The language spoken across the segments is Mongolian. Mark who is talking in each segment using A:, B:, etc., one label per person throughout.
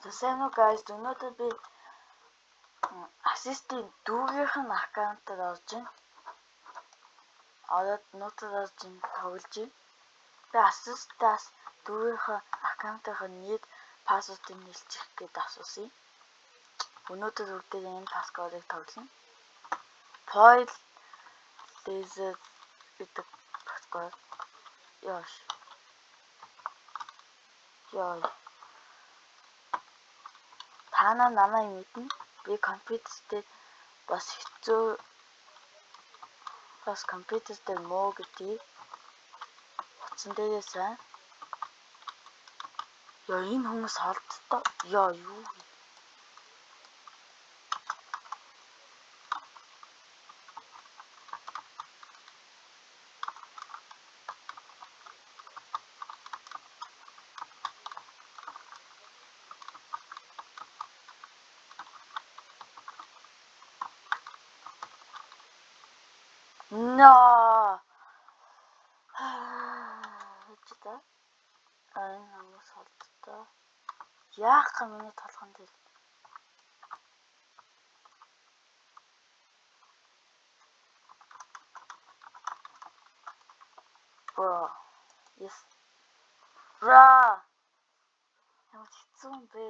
A: За сайн уу guys, өнөөдөр би ассистийн дүүгийнх нь аккаунтаар орж байна. Ороод нууцаар орж тоглож байна. Би ассистаас дүүгийнхээ аккаунтынхаа нийт пассвордыг нэлчих гээд асуусан. Өнөөдөр бүгдээ энэ пассвордыг тоглоно. Foil laser гэдэг пассворд. Яа. Тана намайг мэднэ. Би компьютертэй бас хэцүү бас компьютертэй муу гэдгийг утсан дээрээ сайн. Яа энэ хүмүүс холдтой. Яа юу. No. Хэвчээ. Энэ хүмүүс холдтой. Яах юм миний толгонд ил. Bro. Yes. Bro. Ямар хэцүү юм бэ?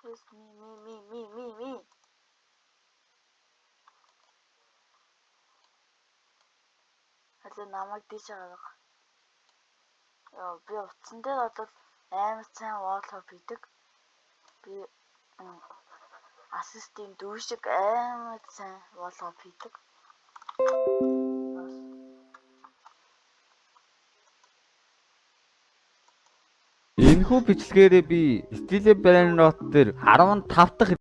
A: Yes, me. Хали намайг дийж гаргах. Яа би утсан дээр одоо амар сайн wallhop хийдэг. Би ассистийн дүү шиг амар сайн wallhop хийдэг.
B: Энэхүү бичлэгээрээ би Stile Brand Note дээр 15 дахь